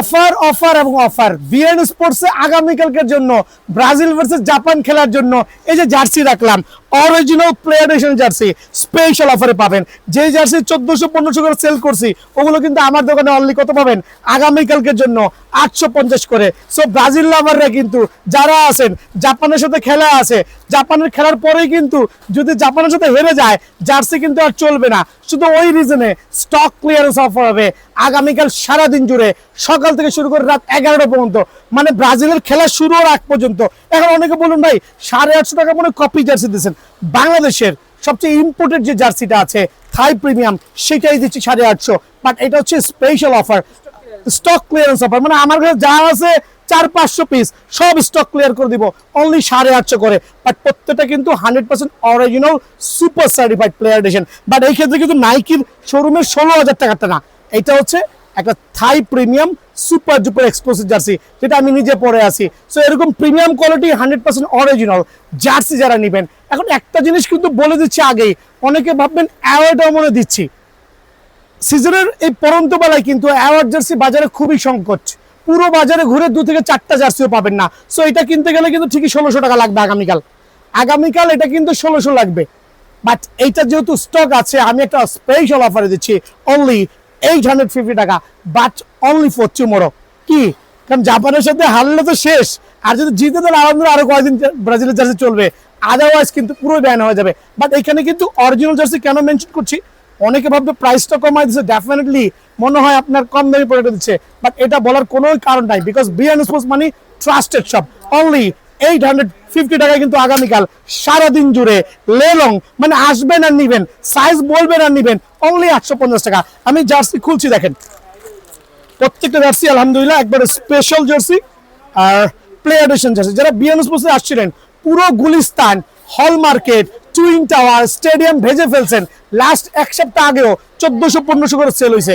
Offer offer এবং offer BN স্পোর্টসে আগামীকালকের জন্য ব্রাজিল ভার্সেস জাপান খেলার জন্য এই যে জার্সি রাখলাম original player addition jersey special অফারে পাবেন। যে জার্সি 1400-1500 করে সেল করছি ওগুলো কিন্তু আমার দোকানে অনলি কত পাবেন আগামীকালকের জন্য 850 করে। সো ব্রাজিল লাভাররা কিন্তু যারা আছেন জাপানের সাথে খেলা আছে, জাপানের খেলার পরেই কিন্তু যদি জাপানের সাথে হেরে যায় জার্সি কিন্তু আর চলবে না। শুধু ওই রিজনে স্টক ক্লিয়ারেন্স অফার হবে আগামীকাল সারাদিন জুড়ে, সকাল থেকে শুরু করে রাত 11টা পর্যন্ত, মানে ব্রাজিলের খেলা শুরুর আগ পর্যন্ত। এখন অনেকে বলুন ভাই 850 টাকা মনে কপি জার্সি দিচ্ছেন, বাংলাদেশের সবচেয়ে ইম্পোর্টেড যে জার্সিটা আছে থাই প্রিমিয়াম সেটাই দিচ্ছি 850, বাট এটা হচ্ছে special offer, stock clearance offer. মানে আমার কাছে যা আছে 400-500 পিস সব স্টক ক্লিয়ার করে দিব অনলি 850 করে। বাট প্রত্যেকটা কিন্তু 100% original super certified player addition. But এই ক্ষেত্রে কিন্তু নাইকির শোরুমের 16,000 টাকাটা না, এটা হচ্ছে একটা Thai premium super duper exclusive jersey যেটা আমি নিজে পরে আছি। সো এরকম প্রিমিয়াম কোয়ালিটি 100% অরিজিনাল জার্সি যারা নেবেন। এখন একটা জিনিস কিন্তু বলে দিচ্ছি আগেই, অনেকে ভাববেন অ্যাওয়ার্ডও মনে দিচ্ছি, সিজনের এই পরন্ত বেলায় কিন্তু অ্যাওয়ার্ড জার্সি বাজারে খুবই সংকট, পুরো বাজারে ঘুরে 2 থেকে 4টা জার্সিও পাবেন না। সো এটা কিনতে গেলে কিন্তু ঠিকই 1600 টাকা লাগবে আগামীকাল এটা কিন্তু 1600 লাগবে। বাট এইটা যেহেতু স্টক আছে আমি একটা স্পেশাল অফারে দিচ্ছি অনলি 850 টাকা, বাট অনলি ফর টুমরো। কি কারণ জাপানের সাথে হারলে তো শেষ, আর যদি জিতে তাহলে আলহামদুলিল্লাহ আরো কয়েকদিন ব্রাজিলের জার্সি চলবে, আদারওয়াইজ কিন্তু পুরো ব্যান হয়ে যাবে। বাট এখানে কিন্তু অরিজিনাল জার্সি কেন মেনশন করছি, অনেকে ভাববে প্রাইসটা কমাই দিচ্ছে, ডেফিনেটলি মনে হয় আপনার কম দামি প্রোডাক্ট দিচ্ছে, বাট এটা বলার কোনো কারণ নাই, বিকজ বিএন স্পোর্টস মানে ট্রাস্টেড শপ। অনলি 850 টাকায় কিন্তু আগামীকাল সারাদিন জুড়ে লেলং, মানে আসবেন আর নিবেন, সাইজ বলবেন আর নিবেন অনলি 850 টাকা। আমি জার্সি খুলছি, দেখেন প্রত্যেকটা জার্সি আলহামদুলিল্লাহ একবারে স্পেশাল জার্সি আর প্লেয়ার এডিশন জার্সি। যারা বিএন স্পোর্টসে আসছিলেন পুরো গুলিস্তান, হল মার্কেট, টুইন টাওয়ার, স্টেডিয়াম ভেজে ফেলছেন, লাস্ট এক সপ্তাহ আগেও 1400-1500 করে সেল হয়েছে।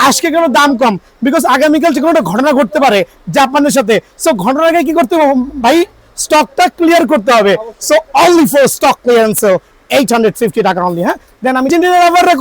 আজকে কেন দাম কম, বিকজ আগামীকাল যে কোনো একটা ঘটনা ঘটতে পারে জাপানের সাথে। সো ঘটনাকে কি করতে হবে ভাই, স্টকটা ক্লিয়ার করতে হবে। So only for stock clearance 850 টাকা অনলি। হ্যাঁ, দেন আমি কোথায়